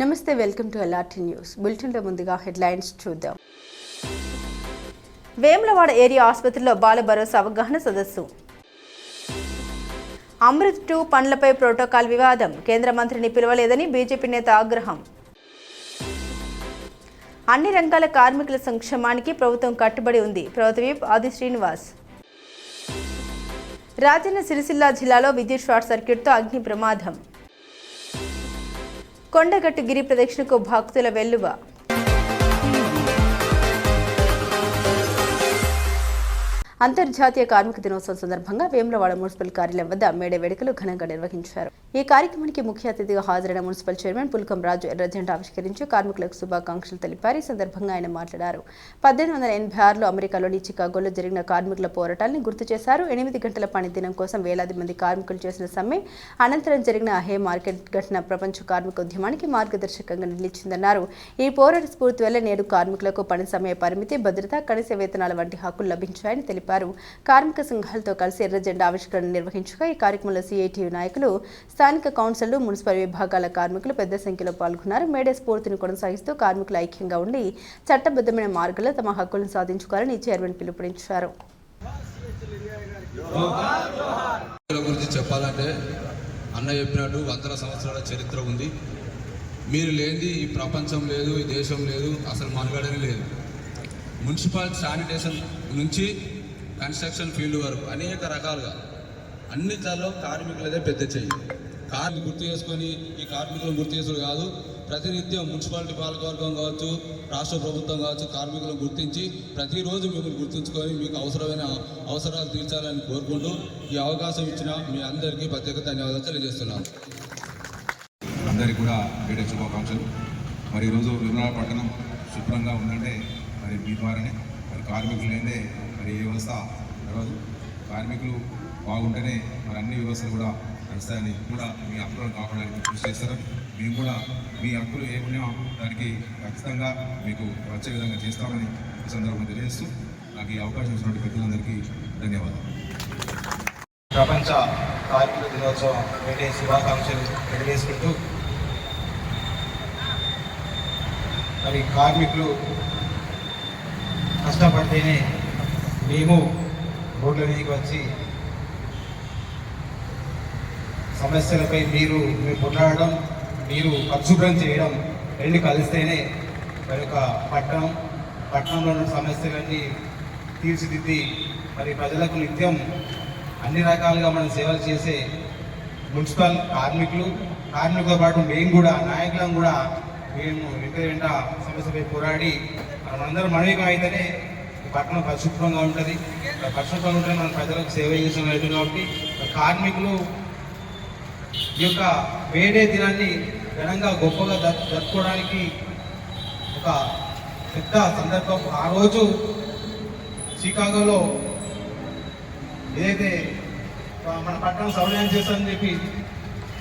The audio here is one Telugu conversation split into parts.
నమస్తే, వెల్కమ్ టు ఎల్ఆర్టీ న్యూస్ బులెటిన్లో ముందుగా హెడ్లైన్స్ చూద్దాం. వేములవాడ ఏరియా ఆసుపత్రిలో బాల భరోసా అవగాహన సదస్సు. అమృత్ 2 పనులపై ప్రోటోకాల్ వివాదం, కేంద్ర మంత్రిని పిలవలేదని బీజేపీ నేత ఆగ్రహం. అన్ని రంగాల కార్మికుల సంక్షేమానికి ప్రభుత్వం కట్టుబడి ఉంది, ప్రభుత్వ విప్ ఆది శ్రీనివాస్. రాజన్న సిరిసిల్ల జిల్లాలో విద్యుత్ షార్ట్ సర్క్యూట్తో అగ్ని ప్రమాదం. కొండగట్టు గిరి ప్రదక్షిణకు భక్తుల వెల్లువ. అంతర్జాతీయ కార్మిక దినోత్సవం సందర్భంగా వేములవాడ మున్సిపల్ కార్యాలయం వద్ద మేడే వేడుకలు ఘనంగా నిర్వహించారు. ఈ కార్యక్రమానికి ముఖ్య అతిథిగా హాజరైన మున్సిపల్ చైర్మన్ పుల్కం రాజు ఎర్ర జెండా ఆవిష్కరించి కార్మికులకు శుభాకాంక్షలు తెలిపారు. ఈ సందర్భంగా ఆయన మాట్లాడారు. 1886లో అమెరికాలోని చికాగోలో జరిగిన కార్మికుల పోరాటాలను గుర్తు చేశారు. 8 గంటల పని దినం కోసం వేలాది మంది కార్మికులు చేసిన సమ్మె అనంతరం జరిగిన హే మార్కెట్ ఘటన ప్రపంచ కార్మిక ఉద్యమానికి మార్గదర్శకంగా నిలిచిందన్నారు. ఈ పోరాట స్ఫూర్తి వల్ల నేడు కార్మికులకు పని సమయ పరిమితి, భద్రత, కనీస వేతనాల వంటి హక్కులు లభించాయని తెలిపారు. కార్మిక సంఘాలతో కలిసి ఎర్ర జెండా ఆవిష్కరణ నిర్వహించగా ఈ కార్యక్రమంలో సిఐటియు నాయకులు, స్థానిక కౌన్సిళ్లు, మున్సిపల్ విభాగాల కార్మికులు పెద్ద సంఖ్యలో పాల్గొన్నారు. మేడే స్ఫూర్తిని కొనసాగిస్తూ కార్మికులు ఐక్యంగా ఉండి చట్టబద్ధమైన మార్గంలో తమ హక్కులను సాధించుకోవాలని చైర్మన్ పిలుపునిచ్చారు. చెప్పాలంటే అన్న చెప్పినట్టు 100 సంవత్సరాల చరిత్ర ఉంది. మీరు లేనిది ఈ ప్రపంచం లేదు, ఈ దేశం లేదు, అసలు మనుగడనే లేదు. మున్సిపల్ శానిటేషన్ నుంచి కన్స్ట్రక్షన్ ఫీల్డ్ వరకు అనేక రకాలుగా అన్నిట్లలో కార్మికులదే పెద్ద చెయ్యి. కార్మికులు గుర్తు చేసుకొని ఈ కార్మికులను గుర్తు చేసుడు కాదు, ప్రతినిత్యం మున్సిపాలిటీ పాలకవర్గం కావచ్చు, రాష్ట్ర ప్రభుత్వం కావచ్చు, కార్మికులను గుర్తించి ప్రతిరోజు మిమ్మల్ని గుర్తుంచుకొని మీకు అవసరమైన అవసరాలు తీర్చాలని కోరుకుంటూ ఈ అవకాశం ఇచ్చిన మీ అందరికీ ప్రత్యేక ధన్యవాదాలు తెలియజేస్తున్నాను. అందరికీ కూడా వేడే శుభాకాంక్షలు. మరి ఈరోజు వేములవాడ పట్టణం శుభ్రంగా ఉందంటే మరి మీ ద్వారానే. మరి కార్మికులు లేదే మరి ఏ వ్యవస్థ నడవదు. కార్మికులు బాగుంటేనే మరి అన్ని వ్యవస్థలు కూడా నడుస్తాయని కూడా మీ హక్కులను కాపాడడానికి కృషి చేస్తారని, మేము కూడా మీ హక్కులు ఏమున్నా దానికి ఖచ్చితంగా మీకు వచ్చే విధంగా చేస్తామని ఈ సందర్భంగా తెలియజేస్తూ నాకు ఈ అవకాశం ఇచ్చినటువంటి పెద్దలందరికీ ధన్యవాదాలు. ప్రపంచ కార్మిక దినోత్సవం వేరే శుభాకాంక్షలు తెలియజేసుకుంటూ, మరి కార్మికులు కష్టపడితేనే మేము రోడ్ల మీదకి వచ్చి సమస్యలపై మేము కొట్లాడడం, మీరు పరిశుభ్రం చేయడం రెండు కలిస్తేనే మరి ఒక పట్టణంలో ఉన్న సమస్యలన్నీ తీర్చిదిద్ది మరి ప్రజలకు నిత్యం అన్ని రకాలుగా మనం సేవలు చేసే మున్సిపల్ కార్మికులతో పాటు మేము కూడా నాయకులను కూడా మేము వెంట సమస్యపై పోరాడి మనందరం మణికం అయితేనే పట్టణం పరిశుభ్రంగా ఉంటుంది. పరిశుభ్రంగా ఉంటే మనం ప్రజలకు సేవ చేసిన రైతు కాబట్టి కార్మికులు ఈ యొక్క వేడే దినాన్ని ఘనంగా గొప్పగా జరుపుకోవడానికి ఒక పెద్ద సందర్భం. ఆ రోజు చికాగోలో ఏదైతే మన పట్టణం సౌలభ్యం చేస్తుందని చెప్పి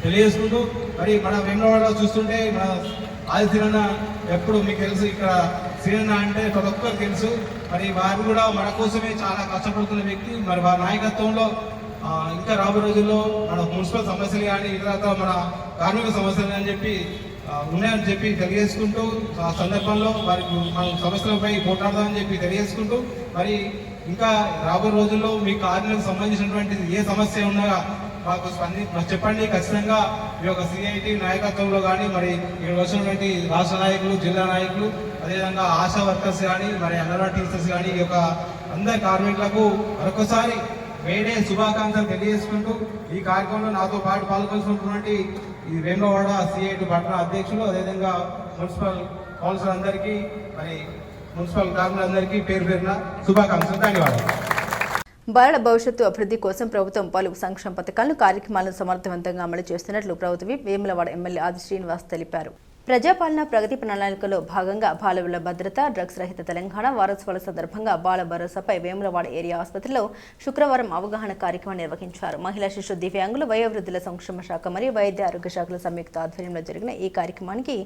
తెలియజేసుకుంటూ, మరి మన వేములవాడలో చూస్తుంటే మన ఆది శ్రీరన్న ఎప్పుడు మీకు తెలుసు, ఇక్కడ శ్రీరన్న అంటే ప్రతి ఒక్కరు తెలుసు. మరి వారు కూడా మన కోసమే చాలా కష్టపడుతున్న వ్యక్తి. మరి వారి నాయకత్వంలో ఇంకా రాబోయే రోజుల్లో మన మున్సిపల్ సమస్యలు కానీ ఇతర మన కార్మిక సమస్యలు అని చెప్పి ఉన్నాయని చెప్పి తెలియజేసుకుంటూ, ఆ సందర్భంలో వారికి మన సమస్యలపై పోట్లాడదామని చెప్పి తెలియజేసుకుంటూ, మరి ఇంకా రాబోయే రోజుల్లో మీ కార్మికులకు సంబంధించినటువంటి ఏ సమస్య ఉన్నా మాకు చెప్పండి. ఖచ్చితంగా ఈ యొక్క సిఐటి నాయకత్వంలో కానీ మరి ఇక్కడ వచ్చినటువంటి రాష్ట్ర నాయకులు, జిల్లా నాయకులు, అదేవిధంగా ఆశా వర్కర్స్ కానీ మరి అంగన్వాడీ టీచర్స్ కానీ ఈ యొక్క అందరి కార్మికులకు మరొకసారి వేడే శుభాకాంక్షలు తెలియజేసుకుంటూ, ఈ కార్యక్రమంలో నాతో పాటు పాల్గొంటున్నటువంటి ఈ వేములవాడ సిఐటి పట్టణ అధ్యక్షులు, అదేవిధంగా మున్సిపల్ కౌన్సిలర్ అందరికీ, మరి మున్సిపల్ కార్మికులందరికీ పేరు పేరున శుభాకాంక్షలు, ధన్యవాదాలు. బాలల భవిష్యత్తు అభివృద్ధి కోసం ప్రభుత్వం పలు సంక్షేమ పథకాలను, కార్యక్రమాలను సమర్థవంతంగా అమలు చేస్తున్నట్లు ప్రభుత్వ విప్ వేములవాడ ఎమ్మెల్యే ఆది శ్రీనివాస్ తెలిపారు. ప్రజాపాలన ప్రగతి ప్రణాళికలో భాగంగా బాలల భద్రత, డ్రగ్స్ రహిత తెలంగాణ వారోత్సవాల సందర్భంగా బాల భరోసాపై వేములవాడ ఏరియా ఆసుపత్రిలో శుక్రవారం అవగాహన కార్యక్రమం నిర్వహించారు. మహిళా శిశు దివ్యాంగులు, వయోవృద్ధుల సంక్షేమ శాఖ మరియు వైద్య ఆరోగ్య శాఖల సంయుక్త ఆధ్వర్యంలో జరిగిన ఈ కార్యక్రమానికి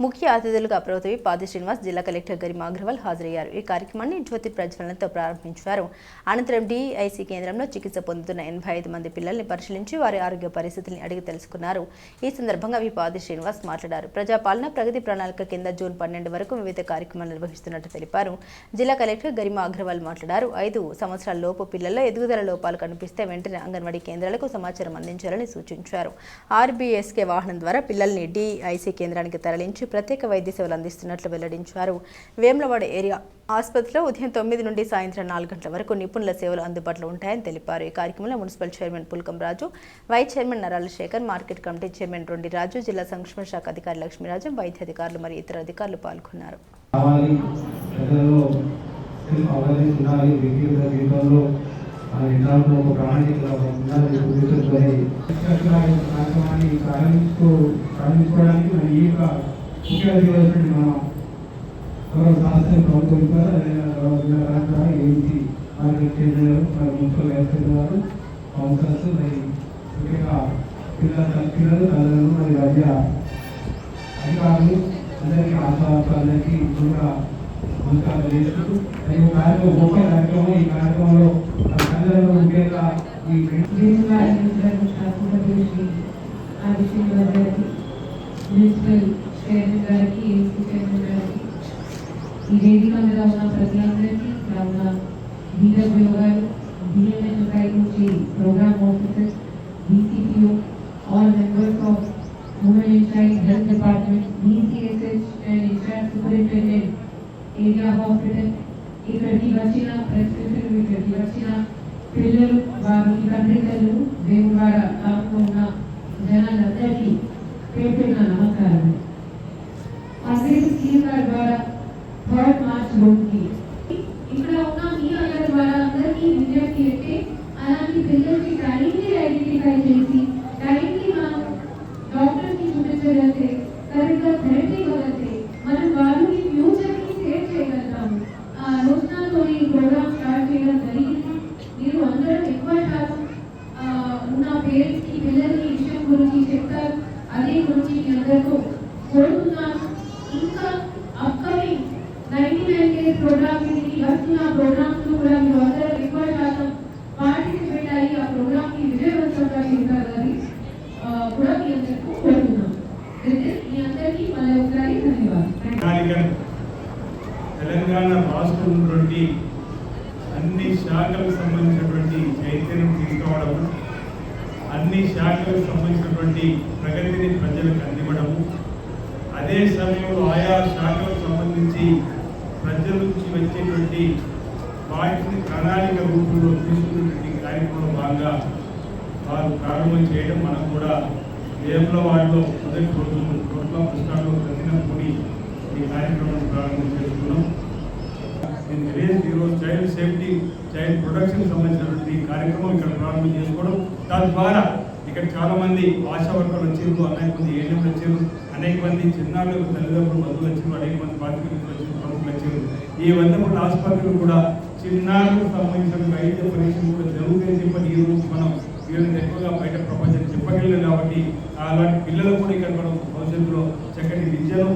ముఖ్య అతిథులుగా ప్రభుత్వ విప్ ఆది శ్రీనివాస్, జిల్లా కలెక్టర్ గరిమా అగ్రవాల్ హాజరయ్యారు. ఈ కార్యక్రమాన్ని జ్యోతి ప్రజ్వలనతో ప్రారంభించారు. అనంతరం డిఐసి కేంద్రంలో చికిత్స పొందుతున్న 85 మంది పిల్లల్ని పరిశీలించి వారి ఆరోగ్య పరిస్థితిని అడిగి తెలుసుకున్నారు. ఈ సందర్భంగా విప్ ఆది శ్రీనివాస్ మాట్లాడారు. పాలన ప్రగతి ప్రణాళిక కింద జూన్ 12 వరకు వివిధ కార్యక్రమాలు నిర్వహిస్తున్నట్టు తెలిపారు. జిల్లా కలెక్టర్ గరిమా అగ్రవాల్ మాట్లాడారు. 5 సంవత్సరాల లోపు పిల్లల్లో ఎదుగుదల లోపాలు కనిపిస్తే వెంటనే అంగన్వాడీ కేంద్రాలకు సమాచారం అందించాలని సూచించారు. ఆర్బీఎస్కే వాహనం ద్వారా పిల్లల్ని డిఐసీ కేంద్రానికి తరలించి ప్రత్యేక వైద్య సేవలు అందిస్తున్నట్లు వెల్లడించారు. వేములవాడ ఏరియా ఆసుపత్రిలో ఉదయం 9 నుండి సాయంత్రం 4 గంటల వరకు నిపుణుల సేవలు అందుబాటులో ఉంటాయని తెలిపారు. ఈ కార్యక్రమంలో municipal chairman Pulkam Raju, vice chairman Narala Sekhar, market committee chairman Rondi Raju, జిల్లా సంక్షేమ శాఖ అధికారి లక్ష్మీరాజం, వైద్య అధికారులు మరియు ఇతర అధికారులు పాల్గొన్నారు. సంస్థలు ప్రభుత్వం ఏంటి మార్కెట్ కేంద్రాలు మున్సిపల్ వ్యవస్థలు కౌన్సిలర్స్ ముఖ్యంగా పిల్లలు తల్లిదండ్రులు మరి రాజ్య అధికారులు అందరికీ ఆశాలందరికీ కూడా నమస్కారం చేస్తూ ముఖ్య కార్యక్రమం ఈ కార్యక్రమంలో తల్లిదండ్రులు ముఖ్యంగా ఈ వేదిక మీద ఉన్న ప్రతి అందరికీ ఉన్న డీడబ్ల్యూ గారు, డిఎంఎన్ సైడ్ నుంచి programme officers, DCPO, all members of women and child health department, DCSH and incharge superintendent area hospital, ఇక్కడికి వచ్చిన ప్రెసిడెంట్లు, ఇక్కడికి వచ్చిన పిల్లలు, వారి తండ్రి తల్లులు, వేములవాడ టౌన్లో ఉన్న జనాలందరికీ పేరు నమస్కారం. అందరికీ స్కీమ్ కార్డు ద్వారా 3rd March రోజుకి ఇక్కడ ఉన్న మీ అందరి ద్వారా అందరికీ విజ్ఞప్తి అయితే అలాంటి పిల్లలకి టైంలీ ఐడెంటిఫై చేసి టైంలీ మనం డాక్టర్కి చూపించగలిగితే సరిగ్గా థెరపీ ఇవ్వగలిగితే మనం వాళ్ళని ఫ్యూచర్కి సేవ్ చేయగలుగుతాము. ఆ రోజునాతో ఈ ప్రోగ్రామ్ స్టార్ట్ చేయడం జరిగింది. మీరు అందరూ ఎక్కువ శాతం ఉన్న పేరెంట్స్కి పిల్లలకి విషయం గురించి చెప్తారు. అదే గురించి మీ అందరితో కోరుతున్నాను. ఇంకా అప్కమింగ్ 99 days ప్రోగ్రామ్ కి వస్తున్న ప్రోగ్రామ్స్ కూడా మీరు అందరూ ఎక్కువ శాతం పార్టిసిపేట్ అయ్యి ఆ ప్రోగ్రామ్ కి విజయవంతంగా చేయాలని కూడా మీ అందరికీ కోరుతున్నాం. మీ అందరికీ మళ్ళీ ఒకసారి ధన్యవాదాలు. తెలంగాణ రాష్ట్రం నుండి అన్ని శాఖలకు సంబంధించినటువంటి చైతన్యం తీసుకోవడం, అన్ని శాఖలకు సంబంధించినటువంటి ప్రగతిని ప్రజలకు అందివ్వడము, అదే సమయంలో ఆయా శాఖలకు సంబంధించి ప్రజల నుంచి వచ్చేటువంటి వాటిని ప్రణాళిక రూపంలో తీసుకున్నటువంటి కార్యక్రమంలో భాగంగా వారు ప్రారంభం చేయడం, మనం కూడా వేములవాడలో మొదటి రోజు రోడ్ల పుస్తకాల్లో ప్రతినప్పుడు ఈ కార్యక్రమం ప్రారంభం చేసుకున్నాం. ఈరోజు చైల్డ్ సేఫ్టీ, చైల్డ్ ప్రొటెక్షన్ సంబంధించినటువంటి కార్యక్రమం ఇక్కడ ప్రారంభం చేసుకోవడం, తద్వారా ఇక్కడ చాలా మంది ఆశా వర్కర్లు వచ్చారు, అనేక మంది ఏఎన్ఎంలు వచ్చారు, అనేక మంది చిన్నారులకు తల్లిదండ్రులు బంధువులు వచ్చారు, అనేక మంది పాత్రికేయులు వచ్చారు, ప్రముఖులు వచ్చారు. ఈ 100 ఆసుపత్రులు కూడా చిన్నారులకు సంబంధించిన వైద్య పరీక్షలు కూడా జరుగుతాయని చెప్పని ఈ రోజు మనం వీళ్ళని ఎక్కువగా బయట ప్రపంచం చెప్పగలిగాం. కాబట్టి అలాంటి పిల్లలు కూడా ఇక్కడ మనం భవిష్యత్తులో చక్కటి విద్యను,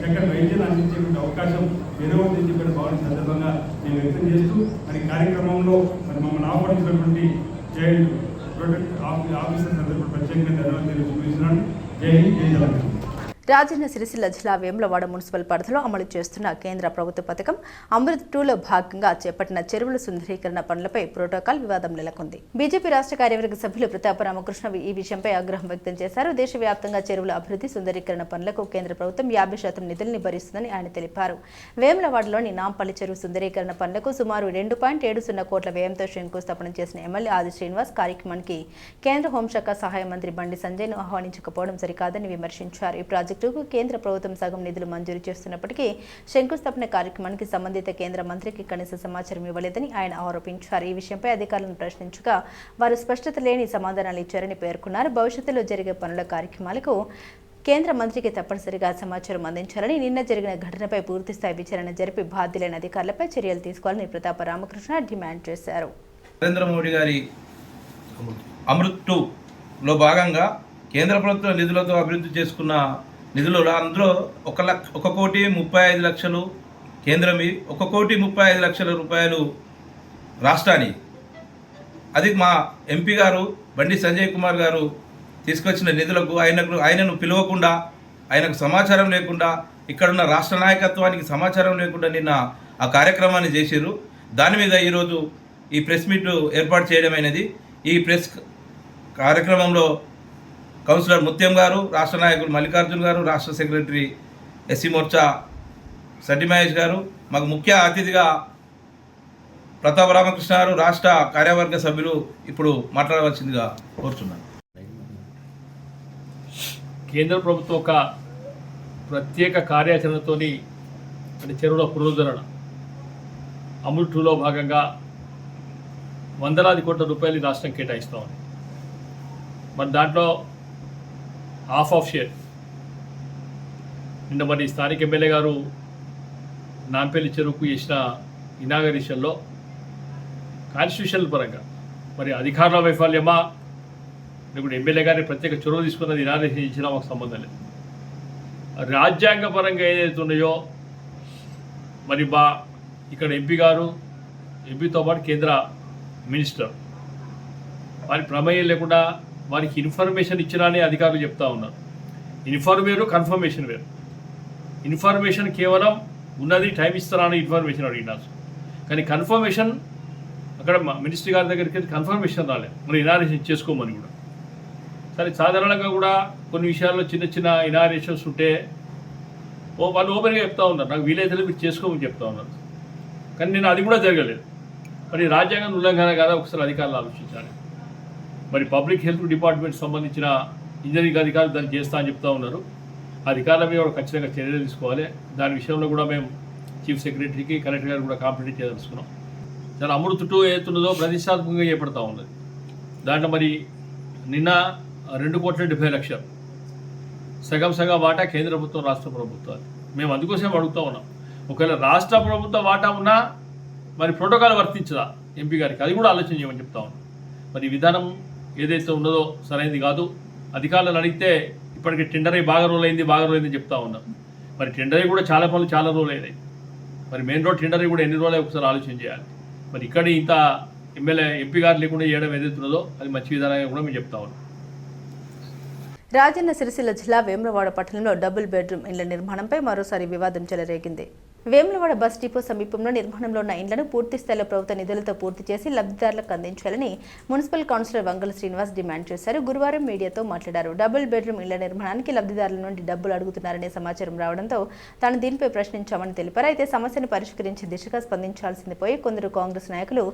చక్కటి వైద్యం అందించేటువంటి అవకాశం ఎదురవుతుందని చెప్పిన భావన సందర్భంగా నేను వ్యక్తం చేస్తూ మరి కార్యక్రమంలో మరి మమ్మల్ని ఆహ్వానించినటువంటి చైల్డ్ ప్రొటెక్ట్ ఆఫీసర్ సందర్భంగా ప్రత్యేకంగా ధన్యవాదాలు తెలియజేస్తున్నాను. జై హింద్, జై తెలంగాణ. రాజన్న సిరిసిల్ల జిల్లా వేములవాడ మున్సిపల్ పరిధిలో అమలు చేస్తున్న కేంద్ర ప్రభుత్వ పథకం అమృత్ 2లో భాగంగా చేపట్టిన చెరువుల సుందరీకరణ పనులపై ప్రోటోకాల్ వివాదం నెలకొంది. బీజేపీ రాష్ట్ర కార్యవర్గ సభ్యులు ప్రతాప రామకృష్ణ ఈ విషయంపై ఆగ్రహం వ్యక్తం చేశారు. దేశవ్యాప్తంగా చెరువుల అభివృద్ధి సుందరీకరణ పనులకు కేంద్ర ప్రభుత్వం 50% నిధుల్ని భరిస్తుందని ఆయన తెలిపారు. వేములవాడలోని నాంపల్లి చెరువు సుందరీకరణ పనులకు సుమారు 2.70 కోట్ల వ్యయంతో శంకుస్థాపన చేసిన ఎమ్మెల్యే ఆది శ్రీనివాస్ కార్యక్రమానికి కేంద్ర హోంశాఖ సహాయ మంత్రి బండి సంజయ్ను ఆహ్వానించకపోవడం సరికాదని విమర్శించారు. ఈ ప్రాజెక్టుకు కేంద్ర ప్రభుత్వం సగం నిధులు మంజూరు చేస్తున్నప్పటికీ శంకుస్థాపన కార్యక్రమానికి సంబంధిత కేంద్ర మంత్రికి కనీస సమాచారం ఇవ్వలేదని ఆయన ఆరోపించారు. ఈ విషయంపై అధికారులను ప్రశ్నించగా వారు స్పష్టత లేని సమాధానాలు ఇచ్చారని పేర్కొన్నారు. భవిష్యత్తులో జరిగే పనుల కార్యక్రమాలకు కేంద్ర మంత్రికి తప్పనిసరిగా సమాచారం అందించాలని, నిన్న జరిగిన ఘటనపై పూర్తిస్థాయి విచారణ జరిపి బాధ్యులైన అధికారులపై చర్యలు తీసుకోవాలని ప్రతాప రామకృష్ణ డిమాండ్ చేశారు. నరేంద్ర మోడీ గారి అమృత్ 2లో భాగంగా కేంద్ర ప్రభుత్వ నిధులతో అభివృద్ధి చేసుకున్న నిధులలో అందులో 1,35,00,000 కేంద్రమి, 1,35,00,000 రూపాయలు రాష్ట్రానికి. అది మా ఎంపీ గారు బండి సంజయ్ కుమార్ గారు తీసుకొచ్చిన నిధులకు ఆయనను పిలవకుండా ఆయనకు సమాచారం లేకుండా, ఇక్కడున్న రాష్ట్ర నాయకత్వానికి సమాచారం లేకుండా నిన్న ఆ కార్యక్రమాన్ని చేసిర్రు. దాని మీద ఈరోజు ఈ ప్రెస్ మీట్ ఏర్పాటు చేయడమైనది. ఈ ప్రెస్ కార్యక్రమంలో కౌన్సిలర్ ముత్యం గారు, రాష్ట్ర నాయకులు మల్లికార్జున్ గారు, రాష్ట్ర సెక్రటరీ ఎస్సీ మోర్చా సడ్డి మహేష్ గారు, మాకు ముఖ్య అతిథిగా ప్రతాప రామకృష్ణ గారు, రాష్ట్ర కార్యవర్గ సభ్యులు ఇప్పుడు మాట్లాడవలసిందిగా కోరుతున్నాను. కేంద్ర ప్రభుత్వం ఒక ప్రత్యేక కార్యాచరణతోని అంటే చెరువుల పునరుద్ధరణ అమృత్ 2లో భాగంగా వందలాది కోట్ల రూపాయలు ఈ రాష్ట్రం కేటాయిస్తామని, మరి దాంట్లో హాఫ్ ఆఫ్ షేర్ నిన్న మరి స్థానిక ఎమ్మెల్యే గారు నాంపల్లి చెరువుకు చేసిన ఇనాగరేషన్లో కాన్స్టిట్యూషనల్ పరంగా మరి అధికారుల వైఫల్యమా లేకుంటే ఎమ్మెల్యే గారిని ప్రత్యేక చొరవ తీసుకున్నది ఇనాగరేషన్ ఇచ్చినా మాకు సంబంధం లేదు. రాజ్యాంగ పరంగా ఏదైతే ఉన్నాయో మరి ఇక్కడ ఎంపీ గారు, ఎంపీతో పాటు కేంద్ర మినిస్టర్ వారి ప్రమేయం లేకుండా వారికి ఇన్ఫర్మేషన్ ఇచ్చినా అని అధికారులు చెప్తా ఉన్నారు. వేరు, కన్ఫర్మేషన్ వేరు. ఇన్ఫర్మేషన్ కేవలం ఉన్నది టైం ఇస్తారా అని ఇన్ఫర్మేషన్ అడిగినారు, కానీ కన్ఫర్మేషన్ అక్కడ మినిస్టర్ గారి దగ్గరికి కన్ఫర్మేషన్ రాలేదు, మరి ఇనాగరేషన్ చేసుకోమని కూడా. సరే, సాధారణంగా కూడా కొన్ని విషయాల్లో చిన్న చిన్న ఇనాగరేషన్స్ ఉంటే వాళ్ళు ఓపెన్గా చెప్తా ఉన్నారు, నాకు వీలైతే మీరు చేసుకోమని చెప్తా ఉన్నారు, కానీ నేను అది కూడా జరగలేదు. మరి రాజ్యాంగం ఉల్లంఘన కదా, ఒకసారి అధికారులు ఆలోచించాలి. మరి పబ్లిక్ హెల్త్ డిపార్ట్మెంట్ సంబంధించిన ఇంజనీరింగ్ అధికారులు దాన్ని చేస్తా అని చెప్తా ఉన్నారు. అధికారుల మీద కూడా ఖచ్చితంగా చర్యలు తీసుకోవాలి. దాని విషయంలో కూడా మేము చీఫ్ సెక్రటరీకి, కలెక్టర్ గారు కూడా కాంప్లీట్ చేయదలుచుకున్నాం. చాలా అమృత్ 2 ఏతున్నదో ప్రతిష్టాత్మకంగా చేపడతా ఉన్నది. దాంట్లో మరి నిన్న 2,70,00,000 సగం వాటా కేంద్ర ప్రభుత్వం, రాష్ట్ర ప్రభుత్వాలు. మేము అందుకోసం అడుగుతూ ఉన్నాం, ఒకవేళ రాష్ట్ర ప్రభుత్వ వాటా ఉన్నా మరి ప్రోటోకాల్ వర్తించదా ఎంపీ గారికి, అది కూడా ఆలోచన చేయమని చెప్తా ఉన్నాం. మరి ఈ విధానం ఏదైతే ఉన్నదో సరైనది కాదు. అధికారులను అడిగితే ఇప్పటికి టెండర్ అయ్యి బాగా రోజులైంది చెప్తా ఉన్నాం. మరి టెండర్ అయ్యి కూడా చాలా పనులు చాలా రోజులు అయినాయి. మరి మెయిన్ రోడ్ టెండర్ అయ్యి కూడా ఎన్ని రోజులు ఒకసారి ఆలోచన చేయాలి. మరి ఇక్కడ ఇంత ఎంపీ గారు లేకుండా చేయడం ఏదైతున్నదో అది మంచి విధానంగా కూడా మేము చెప్తా ఉన్నాం. రాజన్న సిరిసిల్ల జిల్లా వేములవాడ పట్టణంలో డబుల్ బెడ్రూమ్ ఇళ్ల నిర్మాణంపై మరోసారి వివాదం చెలరేగింది. వేములవాడ బస్ డిపో సమీపంలో నిర్మాణంలో ఉన్న ఇండ్లను పూర్తి స్థాయిలో ప్రభుత్వ నిధులతో పూర్తి చేసి లబ్ధిదారులకు అందించాలని municipal councillor Vangala Srinivas demand చేశారు. గురువారం మీడియాతో మాట్లాడారు. డబుల్ బెడ్రూమ్ ఇళ్ల నిర్మాణానికి లబ్ధిదారుల నుండి డబ్బులు అడుగుతున్నారనే సమాచారం రావడంతో తాను దీనిపై ప్రశ్నించామని తెలిపారు. అయితే సమస్యను పరిష్కరించే దిశగా స్పందించాల్సింది పోయి కొందరు కాంగ్రెస్ నాయకులు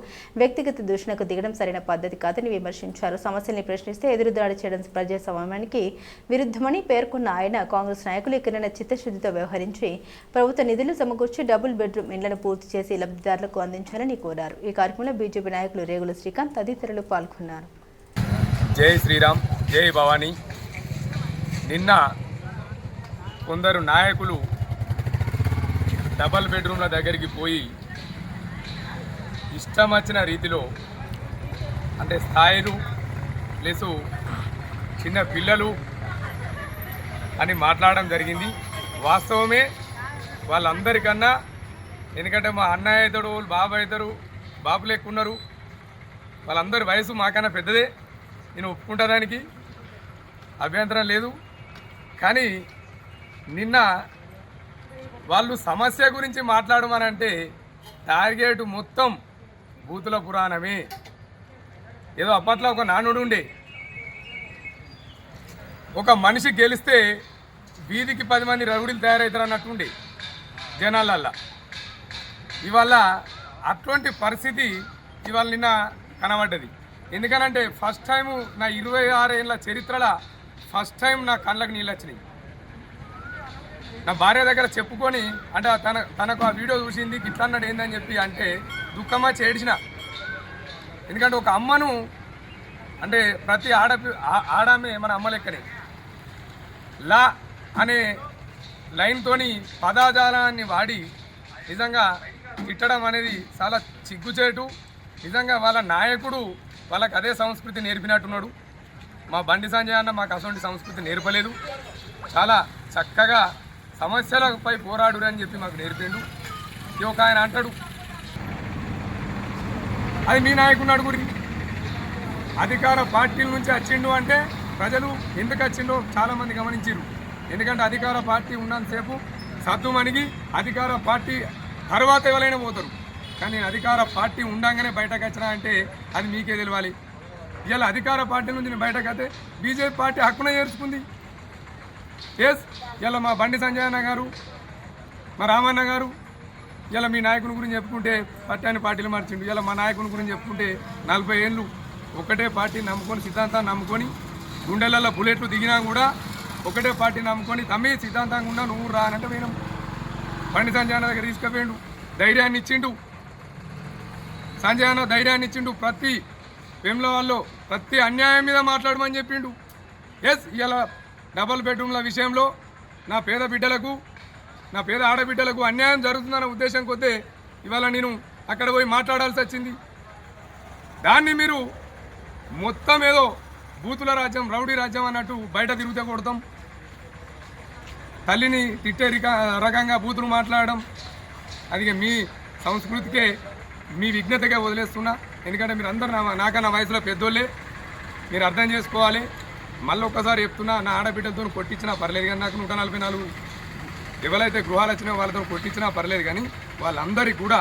వ్యక్తిగత దూషణకు దిగడం సరైన పద్ధతి కాదని విమర్శించారు. సమస్యల్ని ప్రశ్నిస్తే ఎదురుదాడి చేయడం ప్రజాస్వామ్యానికి విరుద్ధమని పేర్కొన్న ఆయన కాంగ్రెస్ నాయకులు ఇకనైనా చిత్తశుద్ధితో వ్యవహరించి ప్రభుత్వ నిధులు సమకూర్చి డబుల్ బెడ్రూమ్ ఇళ్లను పూర్తి చేసి లబ్ధిదారులకు అందించాలని కోరారు. ఈ కార్యక్రమంలో బీజేపీ నాయకులు రేగుల శ్రీకాంత్ తదితరులు పాల్గొన్నారు. జై శ్రీరామ్, జై భవానీ. నిన్న కొందరు నాయకులు డబల్ బెడ్రూమ్ల దగ్గరికి పోయి ఇష్టం వచ్చిన రీతిలో అంటే స్థాయిలు ప్లస్ చిన్న పిల్లలు అని మాట్లాడడం జరిగింది. వాస్తవమే, వాళ్ళందరికన్నా ఎందుకంటే మా అన్నయ్య అవుతాడు, వాళ్ళు బాబు అవుతారు, బాబులు ఎక్కువ ఉన్నారు, వాళ్ళందరి వయసు మాకన్నా పెద్దదే. నేను ఒప్పుకుంటా, దానికి అభ్యంతరం లేదు. కానీ నిన్న వాళ్ళు సమస్య గురించి మాట్లాడమనంటే టార్గెట్ మొత్తం బూతుల పురాణమే. ఏదో అప్పట్లో ఒక నానుడు ఉండే, ఒక మనిషి గెలిస్తే వీధికి 10 మంది రౌడీలు తయారవుతారు అన్నట్టుండే జనాలల్లా. ఇవాళ అటువంటి పరిస్థితి ఇవాళ నిన్న కనబడ్డది. ఎందుకనంటే ఫస్ట్ టైము నా 26 ఏళ్ళ చరిత్రలో ఫస్ట్ టైం నా కళ్ళకు నీళ్ళు వచ్చినాయి. నా భార్య దగ్గర చెప్పుకొని అంటే తనకు ఆ వీడియో చూసింది ఇట్లా అన్నాడు ఏందని చెప్పి అంటే దుఃఖమా చేడిచిన. ఎందుకంటే ఒక అమ్మను అంటే ప్రతి ఆడమే మన అమ్మ లెక్కనే లా అనే లైన్తోని పదాజాలాన్ని వాడి నిజంగా తిట్టడం అనేది చాలా సిగ్గుచేటు. నిజంగా వాళ్ళ నాయకుడు వాళ్ళకి అదే సంస్కృతి నేర్పినట్టున్నాడు. మా బండి సంజయ్ అన్న మాకు అటువంటి సంస్కృతి నేర్పలేదు. చాలా చక్కగా సమస్యలపై పోరాడు అని చెప్పి మాకు నేర్పిండు. ఒక ఆయన అంటాడు, అది మీ నాయకుడు అడుగురి, అధికార పార్టీల నుంచి వచ్చిండు అంటే ప్రజలు ఎందుకు వచ్చిండో చాలామంది గమనించారు. ఎందుకంటే అధికార పార్టీ ఉన్నంతసేపు సద్దుమణిగి అధికార పార్టీ తర్వాత ఎవరైనా పోతారు. కానీ నేను అధికార పార్టీ ఉండంగానే బయటకు వచ్చినా అంటే అది మీకే తెలియాలి. ఇలా అధికార పార్టీ నుంచి నేను బయటకు అయితే బీజేపీ పార్టీ హక్కున చేర్చుకుంది. ఎస్, ఇలా మా బండి సంజయ్ అన్న గారు, మా రామన్న గారు ఇలా మీ నాయకుని గురించి చెప్పుకుంటే పట్టాన్ని పార్టీలు మార్చిండు. ఇలా మా నాయకుని గురించి చెప్పుకుంటే 40 ఏళ్ళు ఒకటే పార్టీ నమ్ముకొని సిద్ధాంతాన్ని నమ్ముకొని గుండెలలో బుల్లెట్లు దిగినా కూడా ఒకటే పార్టీ నమ్ముకొని తమ్మి సిద్ధాంతంగా ఉన్నా నువ్వు రా అనంటే పోయినాం. బండి సంజయ్ అన్న దగ్గర తీసుకుపోయిండు, ధైర్యాన్ని ఇచ్చిండు. సంజయ్ అన్న ధైర్యాన్ని ఇచ్చిండు. ప్రతి వేములవాడలో ప్రతి అన్యాయం మీద మాట్లాడమని చెప్పిండు. ఎస్, ఇలా డబల్ బెడ్రూమ్ల విషయంలో నా పేద బిడ్డలకు, నా పేద ఆడబిడ్డలకు అన్యాయం జరుగుతుందన్న ఉద్దేశం కొద్దే ఇవాళ నేను అక్కడ పోయి మాట్లాడాల్సి వచ్చింది. దాన్ని మీరు మొత్తం ఏదో బూతుల రాజ్యం, రౌడీ రాజ్యం అన్నట్టు బయట తిరుగుతే కొడతాం, తల్లిని తిట్టే రకంగా బూతులు మాట్లాడడం, అది మీ సంస్కృతికే మీ విఘ్నతగా వదిలేస్తున్నా. ఎందుకంటే మీరు అందరు నాకన్నా వయసులో పెద్దోళ్ళే, మీరు అర్థం చేసుకోవాలి. మళ్ళీ ఒక్కసారి చెప్తున్నా, నా ఆడబిడ్డలతో కొట్టించినా పర్లేదు కానీ నాకు 144 ఎవరైతే గృహాలు వచ్చినా వాళ్ళతో కొట్టించినా పర్లేదు కానీ వాళ్ళందరికీ కూడా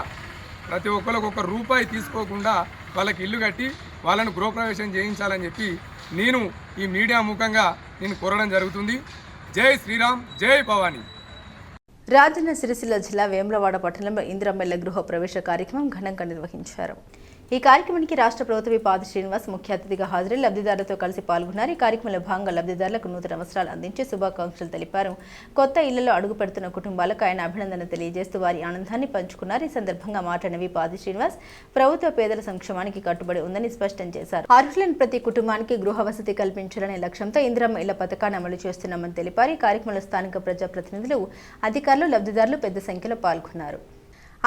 ప్రతి ఒక్కరికి ₹1 తీసుకోకుండా వాళ్ళకి ఇల్లు కట్టి వాళ్ళను గృహప్రవేశం చేయించాలని చెప్పి నేను ఈ మీడియా ముఖంగా నేను కోరడం జరుగుతుంది. జై శ్రీరామ్, జై భవానీ. రాజన్న సిరిసిల్ల జిల్లా వేములవాడ పట్టణంలో ఇందిరమ్మ ఇళ్ల గృహ ప్రవేశ కార్యక్రమం ఘనంగా నిర్వహించారు. ఈ కార్యక్రమానికి రాష్ట్ర ప్రభుత్వ విప్ ఆది శ్రీనివాస్ ముఖ్య అతిథిగా హాజరై లబ్ధిదారులతో కలిసి పాల్గొన్నారు. ఈ కార్యక్రమంలో భాగంగా లబ్ధిదారులకు నూతన వస్త్రాలు అందించి శుభాకాంక్షలు తెలిపారు. కొత్త ఇళ్లలో అడుగు పెడుతున్న కుటుంబాలకు ఆయన అభినందన తెలియజేస్తూ వారి ఆనందాన్ని పంచుకున్నారు. ఈ సందర్భంగా మాట్లాడిన విప్ ఆది శ్రీనివాస్ ప్రభుత్వ పేదల సంక్షేమానికి కట్టుబడి ఉందని స్పష్టం చేశారు. అర్హులైన ప్రతి కుటుంబానికి గృహ వసతి కల్పించాలనే లక్ష్యంతో ఇందిరమ్మ ఇళ్ల పథకాన్ని అమలు చేస్తున్నామని తెలిపారు. ఈ కార్యక్రమంలో స్థానిక ప్రజాప్రతినిధులు, అధికారులు, లబ్ధిదారులు పెద్ద సంఖ్యలో పాల్గొన్నారు.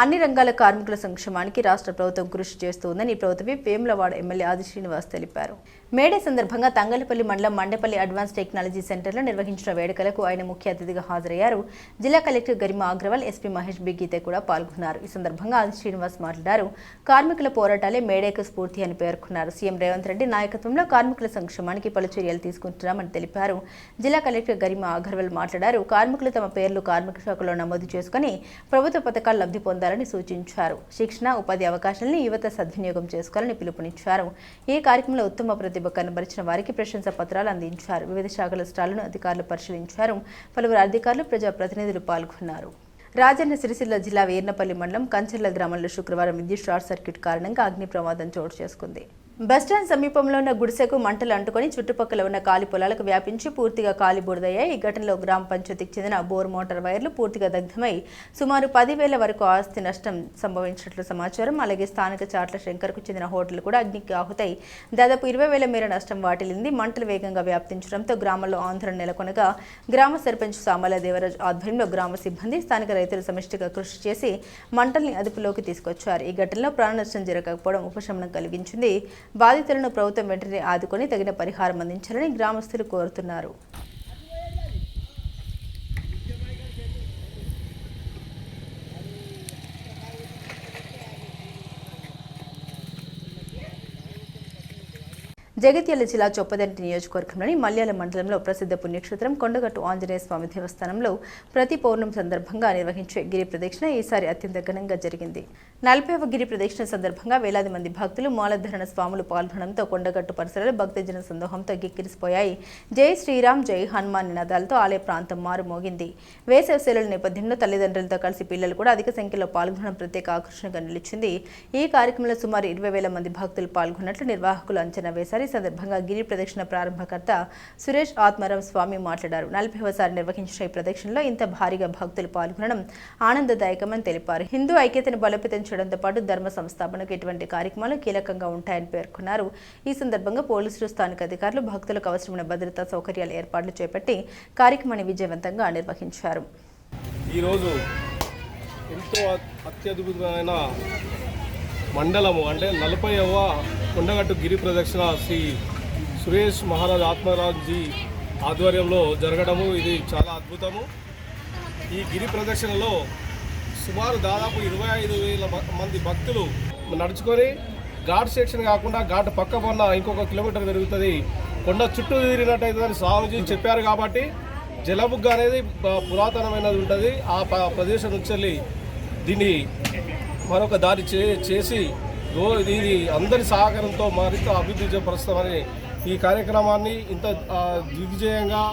అన్ని రంగాల కార్మికుల సంక్షేమానికి రాష్ట్ర ప్రభుత్వం కృషి చేస్తోందని ప్రభుత్వ విప్ వేములవాడ ఎమ్మెల్యే ఆది శ్రీనివాస్ తెలిపారు. మేడే సందర్భంగా తంగలపల్లి మండలం మండపల్లి అడ్వాన్స్ టెక్నాలజీ సెంటర్లో నిర్వహించిన వేడుకలకు ఆయన ముఖ్య అతిథిగా హాజరయ్యారు. జిల్లా collector Garima Agrawal, SP Mahesh B Gite కూడా పాల్గొన్నారు. ఈ సందర్భంగా ఆది శ్రీనివాస్ మాట్లాడారు. కార్మికుల పోరాటాలే మేడేకు స్ఫూర్తి అని పేర్కొన్నారు. సీఎం రేవంత్ రెడ్డి నాయకత్వంలో కార్మికుల సంక్షేమానికి పలు చర్యలు తీసుకుంటున్నామని తెలిపారు. జిల్లా కలెక్టర్ గరిమా అగర్వాల్ మాట్లాడారు. కార్మికులు తమ పేర్లు కార్మిక శాఖలో నమోదు చేసుకుని ప్రభుత్వ పథకాలు లబ్ధి పొందాలని సూచించారు. శిక్షణ, ఉపాధి అవకాశాలను యువత సద్వినియోగం చేసుకోవాలని పిలుపునిచ్చారు. ఈ కార్యక్రమంలో ఉత్తమ ప్రతిభ కనబరిచిన వారికి ప్రశంసా పత్రాలు అందించారు. వివిధ శాఖల స్టాళ్లను అధికారులు పరిశీలించారు. పలువురు అధికారులు, ప్రజాప్రతినిధులు పాల్గొన్నారు. రాజన్న సిరిసిల్ల జిల్లా వీర్నపల్లి మండలం కంచెర్ల గ్రామంలో శుక్రవారం విద్యుత్ షార్ట్ సర్క్యూట్ కారణంగా అగ్ని ప్రమాదం చోటు చేసుకుంది. బస్టాండ్ సమీపంలో ఉన్న గుడిసెకు మంటలు అంటుకొని చుట్టుపక్కల ఉన్న కాలి పొలాలకు వ్యాపించి పూర్తిగా కాలిబూడిదయ్యాయి. ఈ ఘటనలో గ్రామ పంచాయతీకి చెందిన బోర్ మోటార్ వైర్లు పూర్తిగా దగ్ధమై సుమారు 10,000 వరకు ఆస్తి నష్టం సంభవించినట్లు సమాచారం. అలాగే స్థానిక చాట్ల శంకర్కు చెందిన హోటల్ కూడా అగ్నికి ఆహుతై దాదాపు 20,000 మేర నష్టం వాటిల్లింది. మంటలు వేగంగా వ్యాప్తించడంతో గ్రామంలో ఆందోళన నెలకొనగా గ్రామ సర్పంచ్ సామల దేవరాజ్ ఆధ్వర్యంలో గ్రామ సిబ్బంది, స్థానిక రైతులు సమిష్టిగా కృషి చేసి మంటల్ని అదుపులోకి తీసుకొచ్చారు. ఈ ఘటనలో ప్రాణ నష్టం జరగకపోవడం ఉపశమనం కలిగించింది. బాధితులను ప్రభుత్వం వెంటనే ఆదుకొని తగిన పరిహారం అందించాలని గ్రామస్తులు కోరుతున్నారు. జగిత్యాల జిల్లా చొప్పదండి నియోజకవర్గంలోని మల్యాల మండలంలో ప్రసిద్ధ పుణ్యక్షేత్రం కొండగట్టు ఆంజనేయ స్వామి దేవస్థానంలో ప్రతి పౌర్ణమి సందర్భంగా నిర్వహించే గిరి ప్రదక్షిణ ఈసారి అత్యంత ఘనంగా జరిగింది. 40వ గిరి ప్రదక్షిణ సందర్భంగా వేలాది మంది భక్తులు, మాలధరణ స్వాములు పాల్గొనడంతో కొండగట్టు పరిసరాలు భక్తజన సందోహంతో గిక్కిరిసిపోయాయి. జై శ్రీరామ్, జై హనుమాన్ నినాదాలతో ఆలయ ప్రాంతం మారుమోగింది. వేసవి సెలవుల నేపథ్యంలో తల్లిదండ్రులతో కలిసి పిల్లలు కూడా అధిక సంఖ్యలో పాల్గొనడం ప్రత్యేక ఆకర్షణగా నిలిచింది. ఈ కార్యక్రమంలో సుమారు 20,000 మంది భక్తులు పాల్గొన్నట్లు నిర్వాహకులు అంచనా వేశారు. ఈ సందర్భంగా గిరి ప్రదక్షిణ ప్రారంభకర్త సురేష్ ఆత్మారాం స్వామి మాట్లాడారు. 40వ నిర్వహించిన ఈ ప్రదక్షిణలో ఇంత భారీగా భక్తులు పాల్గొనడం ఆనందదాయకమని తెలిపారు. హిందూ ఐక్యతను బలోపేతం చేయడంతో పాటు ధర్మ సంస్థాపనకు ఇటువంటి కార్యక్రమాలు కీలకంగా ఉంటాయని పేర్కొన్నారు. ఈ సందర్భంగా పోలీసులు, స్థానిక అధికారులు భక్తులకు అవసరమైన భద్రతా సౌకర్యాల ఏర్పాట్లు చేపట్టి కార్యక్రమాన్ని విజయవంతంగా నిర్వహించారు. ఈరోజు ఎంతో అత్యద్భుతమైన మండలము అంటే 40వ కొండగట్టు గిరి ప్రదక్షిణ శ్రీ సురేష్ మహారాజ్ ఆత్మరాజ్జీ ఆధ్వర్యంలో జరగడము ఇది చాలా అద్భుతము. ఈ గిరి ప్రదక్షిణలో సుమారు దాదాపు 25,000 మంది భక్తులు నడుచుకొని ఘాట్ సెక్షన్ కాకుండా ఘాట్ పక్క పన్న ఇంకొక కిలోమీటర్ తిరుగుతుంది, కొండ చుట్టూ తిరిగినట్టయితే స్వామిజీ చెప్పారు. కాబట్టి జలబుగ్గ అనేది పురాతనమైనది ఉంటుంది. ఆ ప్రదేశం నుంచి వెళ్ళి దీన్ని మరొక దారి చేసి ఇది అందరి సహకారంతో మరింత అభివృద్ధి పరుస్తామని ఈ కార్యక్రమాన్ని ఇంత దిగ్విజయంగా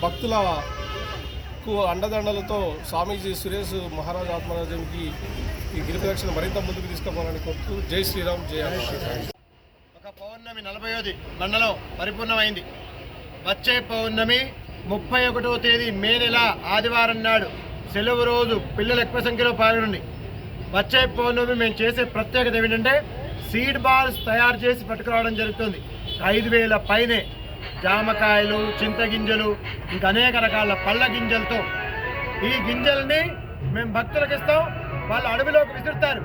భక్తులకు అండదండలతో స్వామీజీ సురేష్ మహారాజ్ ఆత్మరాజ్యంకి ఈ గిరి ప్రదక్షిణ మరింత ముందుకు తీసుకుపోవాలని కోరుతూ జై శ్రీరామ్ జై శ్రీరామ్. ఒక పౌర్ణమి 40వ మండలం పరిపూర్ణమైంది. వచ్చే పౌర్ణమి 31వ తేదీ మే నెల ఆదివారం నాడు సెలవు రోజు పిల్లలు ఎక్కువ సంఖ్యలో పాల్గొనండి. వచ్చే పౌర్ణమి మేము చేసే ప్రత్యేకత ఏమిటంటే సీడ్ బాల్స్ తయారు చేసి పట్టుకురావడం జరుగుతుంది. 5,000 పైనే జామకాయలు, చింతగింజలు, ఇంకా అనేక రకాల పళ్ళ గింజలతో ఈ గింజల్ని మేము భక్తులకు ఇస్తాం. వాళ్ళు అడవిలోకి విసురుతారు.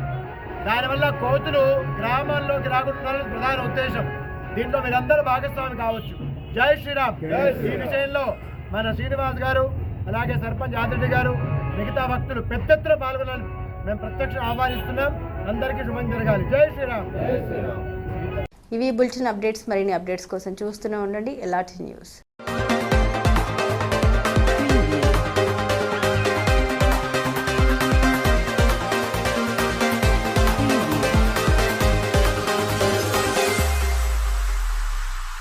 దానివల్ల కోతులు గ్రామాల్లోకి రాకుండా ప్రధాన ఉద్దేశం. దీంట్లో మీరందరూ భాగస్వామి కావచ్చు. జై శ్రీరామ్. ఈ విషయంలో మన శ్రీనివాస్ గారు, అలాగే సర్పంచ్ ఆదిరెడ్డి గారు, మిగతా భక్తులు పెద్ద ఎత్తున పాల్గొనాలని మేము ప్రత్యక్ష ఆహ్వానిస్తున్నాం. అందరికీ శుభం జరగాలి. జై శ్రీరామ్. ఇవి బులెటిన్ అప్డేట్స్. మరిన్ని అప్డేట్స్ కోసం చూస్తూనే ఉండండి ఎల్ఆర్టీ న్యూస్.